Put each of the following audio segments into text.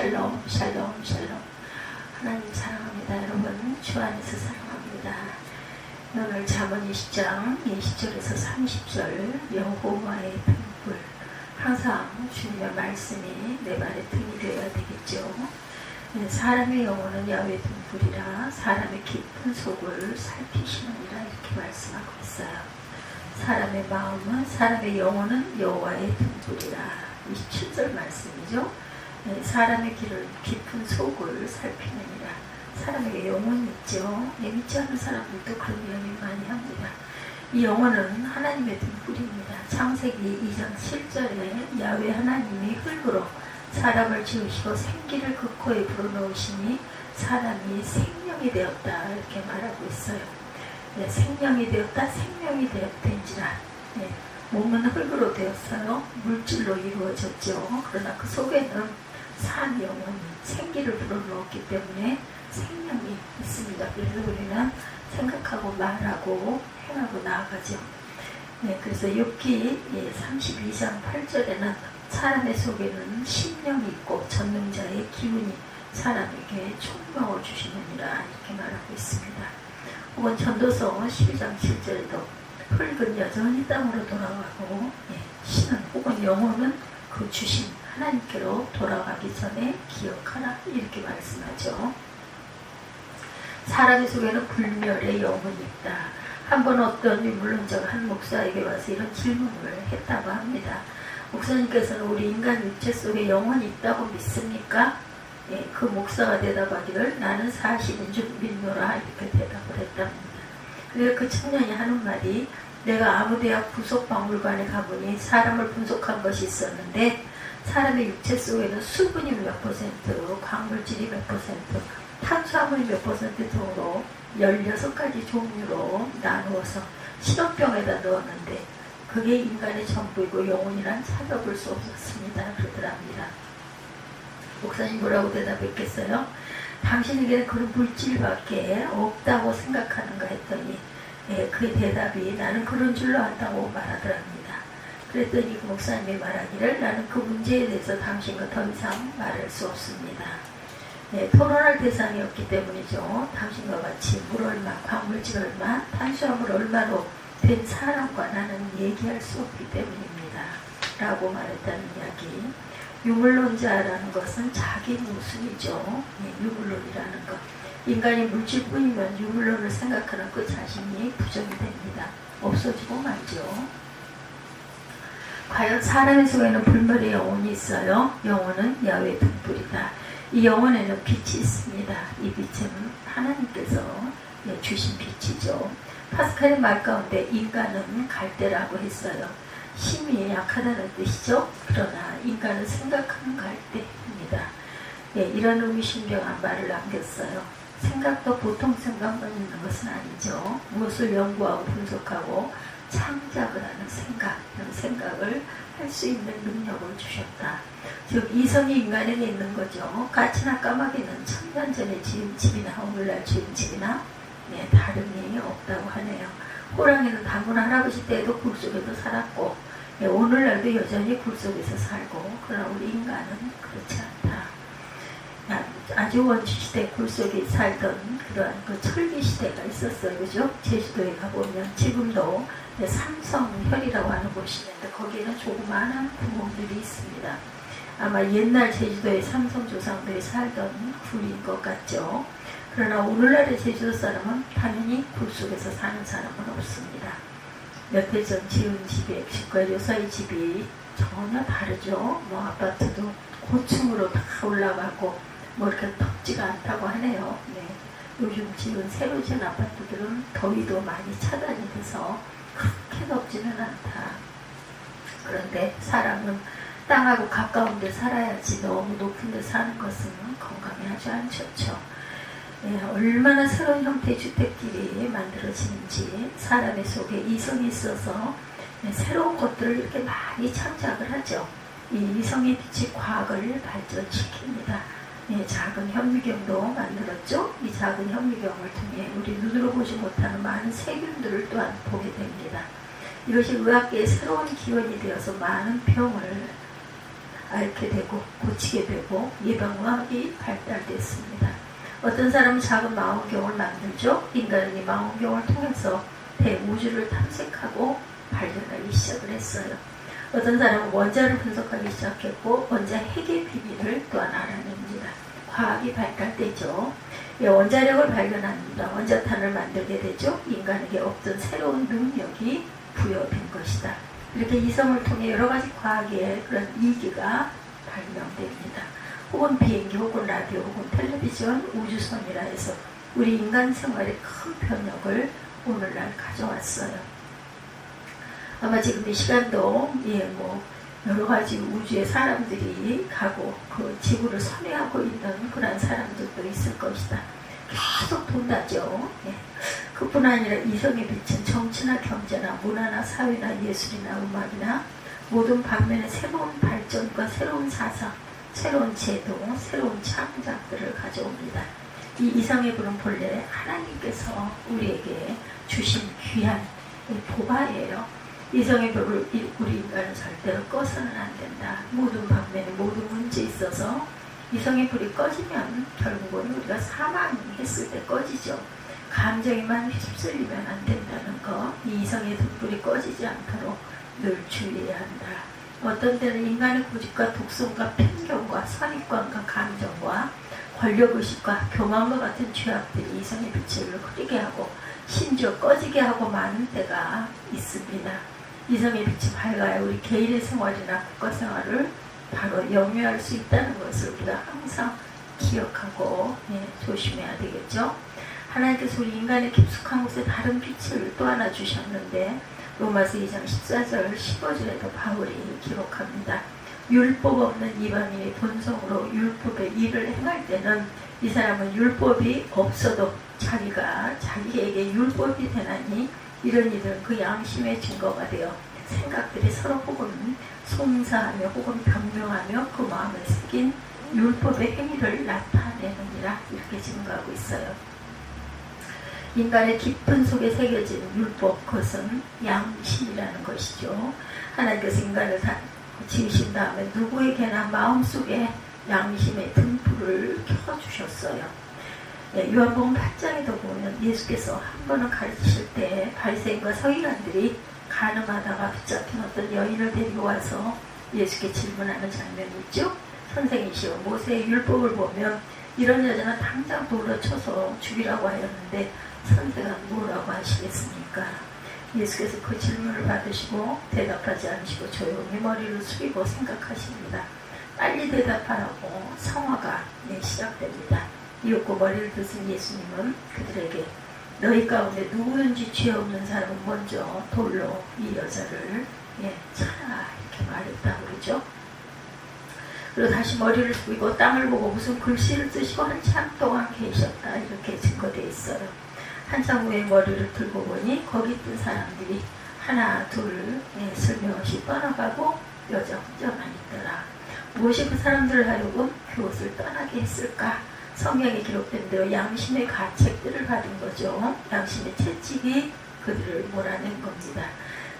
샬롬 샬롬 샬롬. 하나님 사랑합니다. 여러분 주 안에서 사랑합니다. 오늘 잠언 20장 20절에서 30절 여호와의 등불. 항상 주님의 말씀이 내 발의 등이 되어야 되겠죠. 사람의 영혼은 야훼 등불이라 사람의 깊은 속을 살피시느니라 이렇게 말씀하고 있어요. 사람의 마음은 사람의 영혼은 여호와의 등불이라 27절 말씀이죠. 사람의 길을 깊은 속을 살피느니라. 사람에게 영혼이 있죠. 믿지 않는 사람들도 그런 이야기를 많이 합니다. 이 영혼은 하나님의 등불입니다. 창세기 2장 7절에 야훼 하나님이 흙으로 사람을 지으시고 생기를 그 코에 불어넣으시니 사람이 생명이 되었다 이렇게 말하고 있어요. 생명이 되었다, 생명이 되었된지라. 몸은 흙으로 되었어요. 물질로 이루어졌죠. 그러나 그 속에는 산 영혼이 생기를 불어넣었기 때문에 생명이 있습니다. 그래서 우리는 생각하고 말하고 행하고 나아가죠. 그래서 욥기 32장 8절에는 사람의 속에는 심령이 있고 전능자의 기운이 사람에게 총명을 주시느니라 이렇게 말하고 있습니다. 혹은 전도서 12장 7절에도 흙은 여전히 땅으로 돌아가고 신은 혹은 영혼은 그 주신 하나님께로 돌아가기 전에 기억하라 이렇게 말씀하죠. 사람의 속에는 불멸의 영혼이 있다. 한번 어떤 유물론자가 한 목사에게 와서 이런 질문을 했다고 합니다. 목사님께서는 우리 인간 육체 속에 영혼이 있다고 믿습니까? 그 목사가 대답하기를 나는 사실인 줄 믿노라 이렇게 대답을 했답니다. 그래서 그 청년이 하는 말이 내가 아무 대학 부속박물관에 가보니 사람을 분석한 것이 있었는데 사람의 육체 속에는 수분이 몇 퍼센트, 광물질이 몇 퍼센트, 탄수화물이 몇 퍼센트 등으로 16가지 종류로 나누어서 실험병에다 넣었는데 그게 인간의 전부이고 영혼이란 찾아볼 수 없었습니다. 그러더랍니다. 목사님 뭐라고 대답했겠어요? 당신에게는 그런 물질밖에 없다고 생각하는가 했더니 그 대답이 나는 그런 줄로 안다고 말하더랍니다. 그랬더니 그 목사님이 말하기를 나는 그 문제에 대해서 당신과 더 이상 말할 수 없습니다. 토론할 대상이 없기 때문이죠. 당신과 같이 물 얼마, 광물질 얼마, 탄수화물 얼마로 된 사람과 나는 얘기할 수 없기 때문입니다. 라고 말했다는 이야기. 유물론자라는 것은 자기 모순이죠. 유물론이라는 것. 인간이 물질뿐이면 유물론을 생각하는 그 자신이 부정이 됩니다. 없어지고 말죠. 과연 사람의 속에는 불멸의 영혼이 있어요. 영혼은 야훼 등불이다. 이 영혼에는 빛이 있습니다. 이 빛은 하나님께서 주신 빛이죠. 파스칼의 말 가운데 인간은 갈대라고 했어요. 힘이 약하다는 뜻이죠. 그러나 인간은 생각하는 갈대입니다. 이런 의미심장한 말을 남겼어요. 생각도 보통 생각만 있는 것은 아니죠. 무엇을 연구하고 분석하고 창작을 하는 생각, 이런 생각을 할 수 있는 능력을 주셨다. 즉 이성이 인간에게 있는 거죠. 까치나 까마귀는 1000년 전에 지은 집이나 오늘날 지은 집이나 다름이 없다고 하네요. 호랑이는 단군 할아버지 때에도 굴속에도 살았고 오늘날도 여전히 굴속에서 살고 그러나 우리 인간은 그렇지 않다. 아주 원시시대 굴속에 살던 그러한 그 철기시대가 있었어요. 그죠? 제주도에 가보면 지금도 삼성혈이라고 하는 곳이 있는데 거기에는 조그마한 구멍들이 있습니다. 아마 옛날 제주도의 삼성 조상들이 살던 굴인 것 같죠. 그러나 오늘날의 제주도 사람은 당연히 굴속에서 사는 사람은 없습니다. 몇 해 전 지은 집의 집과 요사이 집이 전혀 다르죠. 아파트도 고층으로 다 올라가고 이렇게 덥지가 않다고 하네요. 요즘 지은 새로 지은 아파트들은 더위도 많이 차단이 돼서 그렇게 덥지는 않다. 그런데 사람은 땅하고 가까운 데 살아야지 너무 높은 데 사는 것은 건강에 아주 안 좋죠. 얼마나 새로운 형태의 주택들이 만들어지는지 사람의 속에 이성이 있어서 새로운 것들을 이렇게 많이 창작을 하죠. 이 이성의 빛이 과학을 발전시킵니다. 작은 현미경도 만들었죠. 이 작은 현미경을 통해 우리 눈으로 보지 못하는 많은 세균들을 또한 보게 됩니다. 이것이 의학계의 새로운 기원이 되어서 많은 병을 앓게 되고 고치게 되고 예방의학이 발달됐습니다. 어떤 사람은 작은 망원경을 만들죠. 인간은 이 망원경을 통해서 대우주를 탐색하고 발견하기 시작을 했어요. 어떤 사람은 원자를 분석하기 시작했고 원자 핵의 비밀을 또한 알아냅니다. 과학이 발달되죠. 원자력을 발견합니다. 원자탄을 만들게 되죠. 인간에게 없던 새로운 능력이 부여된 것이다. 이렇게 이성을 통해 여러 가지 과학의 그런 이기가 발명됩니다. 혹은 비행기, 혹은 라디오, 혹은 텔레비전, 우주선이라 해서 우리 인간 생활에 큰 변혁을 오늘날 가져왔어요. 아마 지금 이 시간도 여러 가지 우주의 사람들이 가고 그 지구를 선회하고 있는 그런 사람들도 있을 것이다. 계속 돈다죠. 그뿐 아니라 이성의 빛은 정치나 경제나 문화나 사회나 예술이나 음악이나 모든 방면의 새로운 발전과 새로운 사상, 새로운 제도, 새로운 창작들을 가져옵니다. 이 이성의 불은 본래 하나님께서 우리에게 주신 귀한 보화예요. 이성의 불을 우리 인간은 절대로 꺼서는 안 된다. 모든 방면에 모든 문제에 있어서 이성의 불이 꺼지면 결국은 우리가 사망했을 때 꺼지죠. 감정에만 휩쓸리면 안 된다는 거. 이 이성의 등불이 꺼지지 않도록 늘 주의해야 한다. 어떤 때는 인간의 고집과 독성과 편견과 선입관과 감정과 권력의식과 교만과 같은 죄악들이 이성의 빛을 흐리게 하고 심지어 꺼지게 하고 많은 때가 있습니다. 이성의 빛이 밝아야 우리 개인의 생활이나 국가 생활을 바로 영위할 수 있다는 것을 우리가 항상 기억하고 조심해야 되겠죠. 하나님께서 우리 인간의 깊숙한 곳에 다른 빛을 또 하나 주셨는데 로마서 2장 14절 15절에도 바울이 기록합니다. 율법 없는 이방인이 본성으로 율법의 일을 행할 때는 이 사람은 율법이 없어도 자기가 자기에게 율법이 되나니 이런 일은 그 양심의 증거가 되어 생각들이 서로 혹은 송사하며 혹은 변명하며 그 마음에 새긴 율법의 행위를 나타내느니라 이렇게 증거하고 있어요. 인간의 깊은 속에 새겨진 율법, 그것은 양심이라는 것이죠. 하나님께서 인간을 지으신 다음에 누구에게나 마음속에 양심의 등불을 켜주셨어요. 요한복음 8장에도 보면 예수께서 한 번은 가르치실 때 바리새인과 서기관들이 간음하다가 붙잡힌 어떤 여인을 데리고 와서 예수께 질문하는 장면이 있죠. 선생이시여, 모세의 율법을 보면 이런 여자는 당장 돌로 쳐서 죽이라고 하였는데 선생은 뭐라고 하시겠습니까? 예수께서 그 질문을 받으시고 대답하지 않으시고 조용히 머리를 숙이고 생각하십니다. 빨리 대답하라고 성화가 시작됩니다. 이윽고 머리를 드신 예수님은 그들에게 너희 가운데 누구든지 죄 없는 사람은 먼저 돌로 이 여자를 차라 이렇게 말했다고 그러죠. 그리고 다시 머리를 숙이고 땅을 보고 무슨 글씨를 쓰시고 한참 동안 계셨다 이렇게 증거되어 있어요. 한참 후에 머리를 들고 보니 거기 있던 사람들이 하나 둘 슬며시 떠나가고 여자 혼자만 있더라. 무엇이 그 사람들을 하려고 그곳을 떠나게 했을까? 성경에 기록된 대로 양심의 가책들을 받은 거죠. 양심의 채찍이 그들을 몰아낸 겁니다.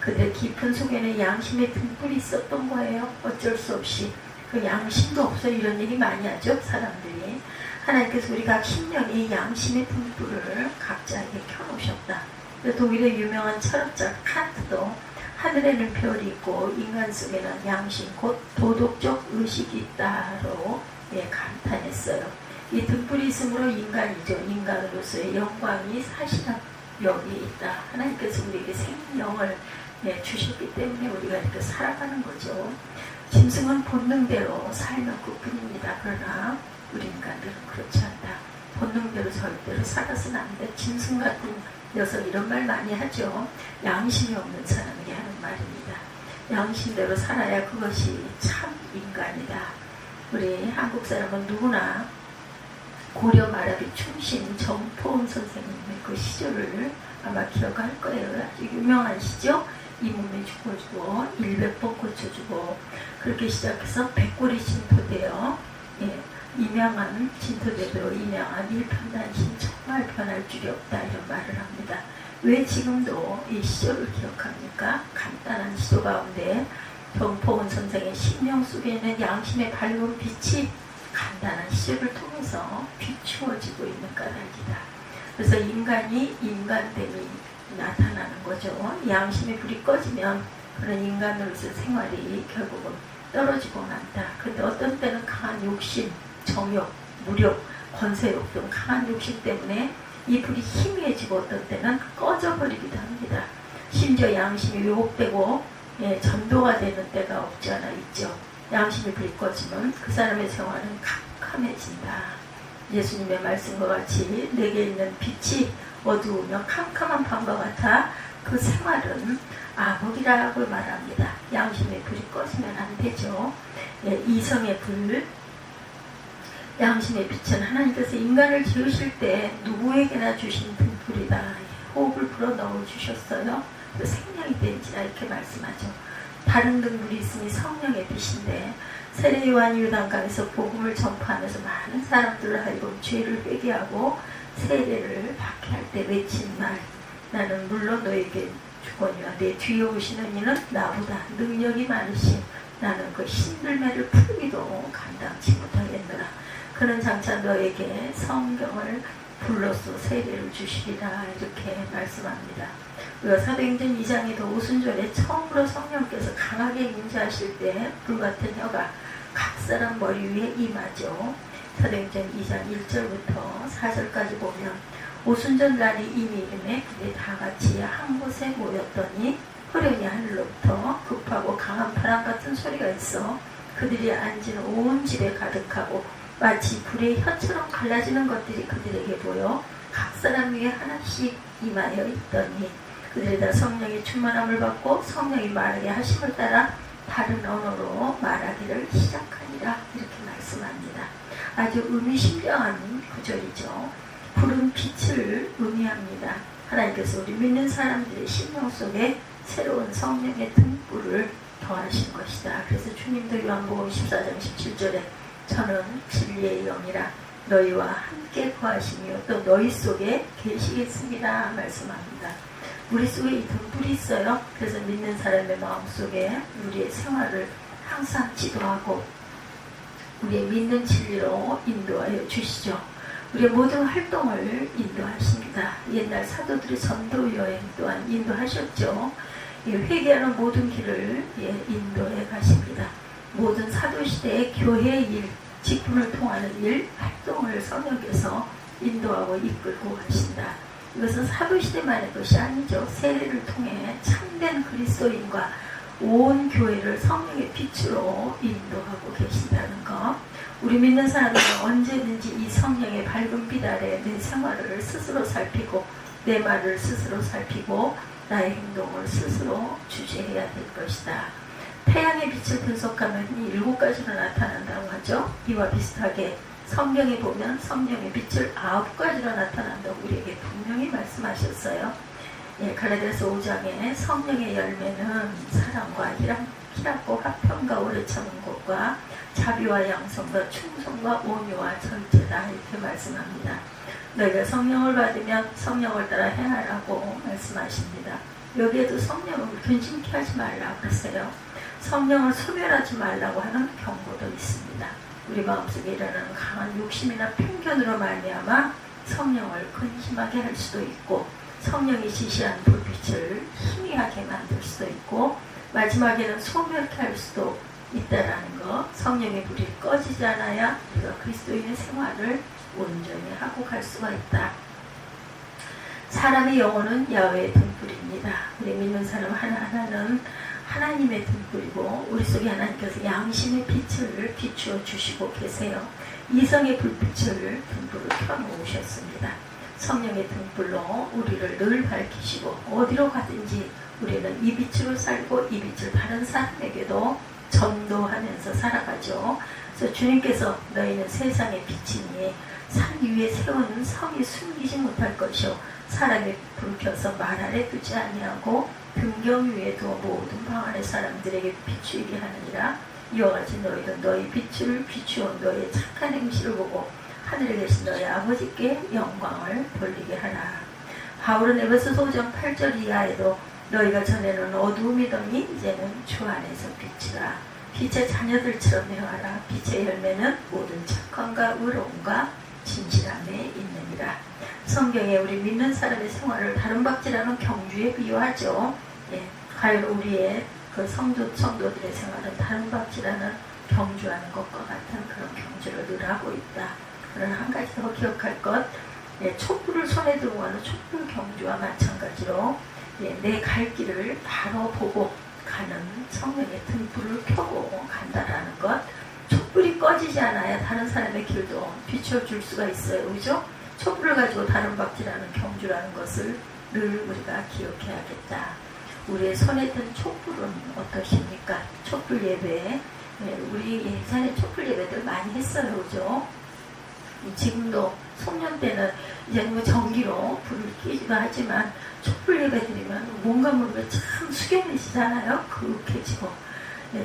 그들 깊은 속에는 양심의 등불이 있었던 거예요. 어쩔 수 없이. 그 양심도 없어 이런 일이 많이 하죠. 사람들이. 하나님께서 우리 각 심령이 양심의 등불을 각자에게 켜놓으셨다. 독일의 유명한 철학자 칸트도 하늘에는 별이 있고 인간 속에는 양심 곧 도덕적 의식이 있다로 감탄했어요. 이 등불이 있으므로 인간이죠. 인간으로서의 영광이 사실은 여기에 있다. 하나님께서 우리에게 생명을 주셨기 때문에 우리가 이렇게 살아가는 거죠. 짐승은 본능대로 살면 그뿐입니다. 그러나 우리 인간들은 그렇지 않다. 본능대로 절대로 살아서는 안 돼. 짐승 같은 녀석 이런 말 많이 하죠. 양심이 없는 사람에게 하는 말입니다. 양심대로 살아야 그것이 참 인간이다. 우리 한국 사람은 누구나 고려 말하기 충신 정포은 선생님의 그 시절을 아마 기억할 거예요. 아주 유명한 시죠. 이 몸에 죽어주고 100번 고쳐주고 그렇게 시작해서 백골이 진토되어 임양한 진토대로 임양한 일편단심 정말 변할 줄이 없다 이런 말을 합니다. 왜 지금도 이 시절을 기억합니까? 간단한 시조 가운데 동포은 선생의 심령 속에 있는 양심의 밝은 빛이 간단한 시를 통해서 비추어지고 있는 까닭이다. 그래서 인간이 인간됨이 나타나는 거죠. 양심의 불이 꺼지면 그런 인간으로서의 생활이 결국은 떨어지고 만다. 근데 어떤 때는 강한 욕심, 정욕, 무력, 권세욕 등 강한 욕심 때문에 이 불이 희미해지고 어떤 때는 꺼져버리기도 합니다. 심지어 양심이 왜곡되고 전도가 되는 때가 없지 않아 있죠. 양심이 불이 꺼지면 그 사람의 생활은 캄캄해진다. 예수님의 말씀과 같이 내게 있는 빛이 어두우며 캄캄한 밤과 같아 그 생활은 암흑이라고 말합니다. 양심의 불이 꺼지면 안 되죠. 이성의 불, 양심의 빛은 하나님께서 인간을 지으실 때 누구에게나 주신 등불이다. 호흡을 불어 넣어 주셨어요. 그 생명이 된지라 이렇게 말씀하죠. 다른 등불이 있으니 성령의 빛인데 세례 요한이 요단강에서 복음을 전파하면서 많은 사람들을 하여금 죄를 회개하고 세례를 받게 할 때 외친 말, 나는 물론 너에게 주거니와 내 뒤에 오시는 이는 나보다 능력이 많으신 나는 그 힘들매를 풀기도 감당치 못하겠노라. 그는 장차 너에게 성경을 불로써 세례를 주시리라 이렇게 말씀합니다. 사도행전 2장에도 오순절에 처음으로 성령께서 강하게 임재하실 때 불같은 혀가 각 사람 머리 위에 임하죠. 사도행전 2장 1절부터 4절까지 보면 오순절 날이 이미 이름에 그들이 다 같이 한 곳에 모였더니 호련히 하늘로부터 급하고 강한 바람 같은 소리가 있어 그들이 앉은 온 집에 가득하고 마치 불의 혀처럼 갈라지는 것들이 그들에게 보여 각 사람 위에 하나씩 임하여 있더니 그들이 다 성령의 충만함을 받고 성령이 말하게 하심을 따라 다른 언어로 말하기를 시작하니라 이렇게 말씀합니다. 아주 의미심장한 구절이죠. 푸른 빛을 의미합니다. 하나님께서 우리 믿는 사람들의 심령 속에 새로운 성령의 등불을 더하신 것이다. 그래서 주님도 요한복음 14장 17절에 저는 진리의 영이라 너희와 함께 거하시며 또 너희 속에 계시겠습니다 말씀합니다. 우리 속에 이 등불이 있어요. 그래서 믿는 사람의 마음속에 우리의 생활을 항상 지도하고 우리의 믿는 진리로 인도하여 주시죠. 우리의 모든 활동을 인도하십니다. 옛날 사도들의 전도 여행 또한 인도하셨죠. 회개하는 모든 길을 인도해 가십니다. 모든 사도시대의 교회의 일, 직분을 통하는 일, 활동을 성령께서 인도하고 이끌고 가신다. 이것은 사도시대만의 것이 아니죠. 세례를 통해 참된 그리스도인과 온 교회를 성령의 빛으로 인도하고 계신다는 것. 우리 믿는 사람들은 언제든지 이 성령의 밝은 빛 아래 내 생활을 스스로 살피고 내 말을 스스로 살피고 나의 행동을 스스로 주제해야 될 것이다. 태양의 빛을 분석하면 이 7가지로 나타난다고 하죠. 이와 비슷하게 성경에 보면 성령의 빛을 9가지로 나타난다고 우리에게 분명히 말씀하셨어요. 갈라디아서 5장에 성령의 열매는 사랑과 희락과 화평과 오래 참은 것과 자비와 양성과 충성과 온유와 절제다 이렇게 말씀합니다. 너희가 성령을 받으면 성령을 따라 행하라고 말씀하십니다. 여기에도 성령을 근심케 하지 말라고 그랬어요. 성령을 소멸하지 말라고 하는 경고도 있습니다. 우리 마음속에 일어나는 강한 욕심이나 편견으로 말미암아 성령을 근심하게 할 수도 있고 성령이 지시한 불빛을 희미하게 만들 수도 있고 마지막에는 소멸케 할 수도 있다라는 것. 성령의 불이 꺼지지 않아야 우리가 그리스도인의 생활을 온전히 하고 갈 수가 있다. 사람의 영혼은 야훼의 등불입니다. 우리 믿는 사람 하나하나는 하나님의 등불이고 우리 속에 하나님께서 양심의 빛을 비추어 주시고 계세요. 이성의 불빛을 등불을 켜놓으셨습니다. 성령의 등불로 우리를 늘 밝히시고 어디로 가든지 우리는 이 빛으로 살고 이 빛을 다른 사람에게도 전도하면서 살아가죠. 그래서 주님께서 너희는 세상의 빛이니 산 위에 세운 성이 숨기지 못할 것이요 사람이 불 켜서 말 아래 두지 아니하고 등경 위에 두어 모든 방 안의 사람들에게 비추게 하느니라. 이와 같이 너희도 너희 빛을 비추어 너희의 착한 행실을 보고 하늘에 계신 너희 아버지께 영광을 돌리게 하라. 바울은 에베소서 5장 8절 이하에도 너희가 전에는 어두움이더니 이제는 주 안에서 빛이라. 빛의 자녀들처럼 행하라. 빛의 열매는 모든 착함과 의로움과 진실함에 있느니라. 성경에 우리 믿는 사람의 생활을 다름박질하는 경주에 비유하죠. 예, 과연 우리의 그 성도들의 생활은 다름박질하는 경주하는 것과 같은 그런 경주를 늘 하고 있다. 그러나 한 가지 더 기억할 것, 예, 촛불을 손에 들고 가는 촛불 경주와 마찬가지로 예, 내 갈 길을 바로 보고 가는 성령의 등불을 켜고 간다라는 것. 촛불이 꺼지지 않아야 다른 사람의 길도 비춰줄 수가 있어요. 그죠? 촛불을 가지고 다름박질하는 경주라는 것을 늘 우리가 기억해야겠다. 우리의 손에 든 촛불은 어떠십니까? 촛불 예배, 우리 예전에 촛불 예배들 많이 했어요. 그죠? 지금도 송년 때는 이제 뭐 전기로 불을 끄기도 하지만 촛불 예배 드리면 뭔가 모르게 참 숙연해지잖아요. 그윽해지고.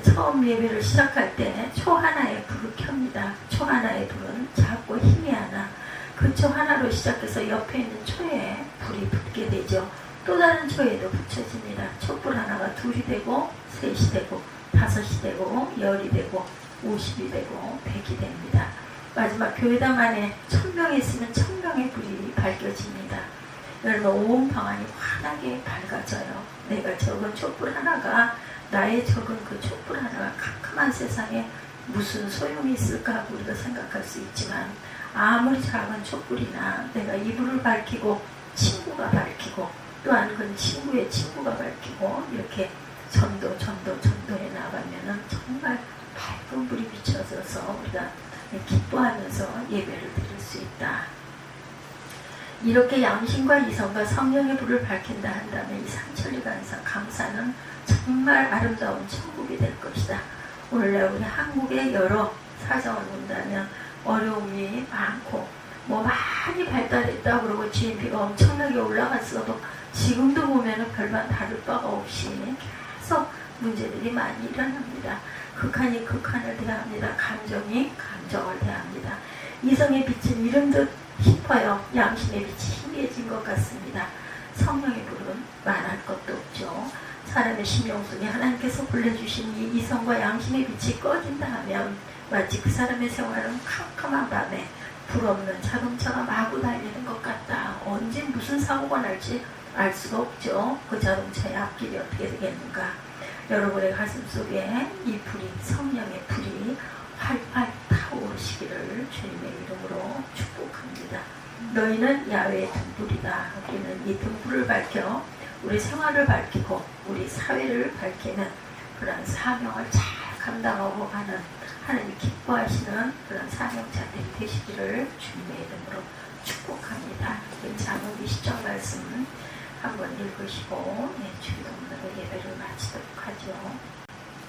처음 예배를 시작할 때 초 하나에 불을 켭니다. 초 하나의 불은 작고 희미하나 그 초 하나로 시작해서 옆에 있는 초에 불이 붙게 되죠. 또 다른 초에도 붙여집니다. 촛불 하나가 둘이 되고 셋이 되고 다섯이 되고 열이 되고 50이 되고 100이 됩니다. 마지막 교회당 안에 1000명이 있으면 1000명의 불이 밝혀집니다. 여러분 온 방안이 환하게 밝아져요. 내가 적은 촛불 하나가 나의 적은 그 촛불 하나가 캄캄한 세상에 무슨 소용이 있을까 하고 우리가 생각할 수 있지만 아무리 작은 촛불이나 내가 이 불을 밝히고 친구가 밝히고 또한 그 친구의 친구가 밝히고 이렇게 전도해 나가면은 정말 밝은 불이 비춰져서 우리가 기뻐하면서 예배를 드릴 수 있다. 이렇게 양심과 이성과 성령의 불을 밝힌다 한다면 이 삼천리간사 감사는 정말 아름다운 천국이 될 것이다. 오늘날 우리 한국의 여러 사정을 본다면 어려움이 많고 뭐 많이 발달했다 그러고 GNP가 엄청나게 올라갔어도 지금도 보면은 별반 다를 바가 없이 계속 문제들이 많이 일어납니다. 극한이 극한을 대합니다. 감정이 감정을 대합니다. 이성의 빛은 이른 듯 깊어요. 양심의 빛이 희미해진 것 같습니다. 성령의 불은 말할 것도 없죠. 사람의 심령 속에 하나님께서 불러주신 이 이성과 양심의 빛이 꺼진다 하면 마치 그 사람의 생활은 캄캄한 밤에 불없는 자동차가 마구 달리는 것 같다. 언제 무슨 사고가 날지 알 수가 없죠. 그 자동차의 앞길이 어떻게 되겠는가. 여러분의 가슴 속에 이 불이 성령의 불이 활활 타오르시기를 주님의 이름으로 축복합니다. 너희는 야훼의 등불이다. 우리는 이 등불을 밝혀 우리 생활을 밝히고 우리 사회를 밝히는 그런 사명을 잘 감당하고 가는 하나님 기뻐하시는 그런 사명자들이 되시기를 주님의 이름으로 축복합니다. 장은 20절 말씀 한번 읽으시고 주기도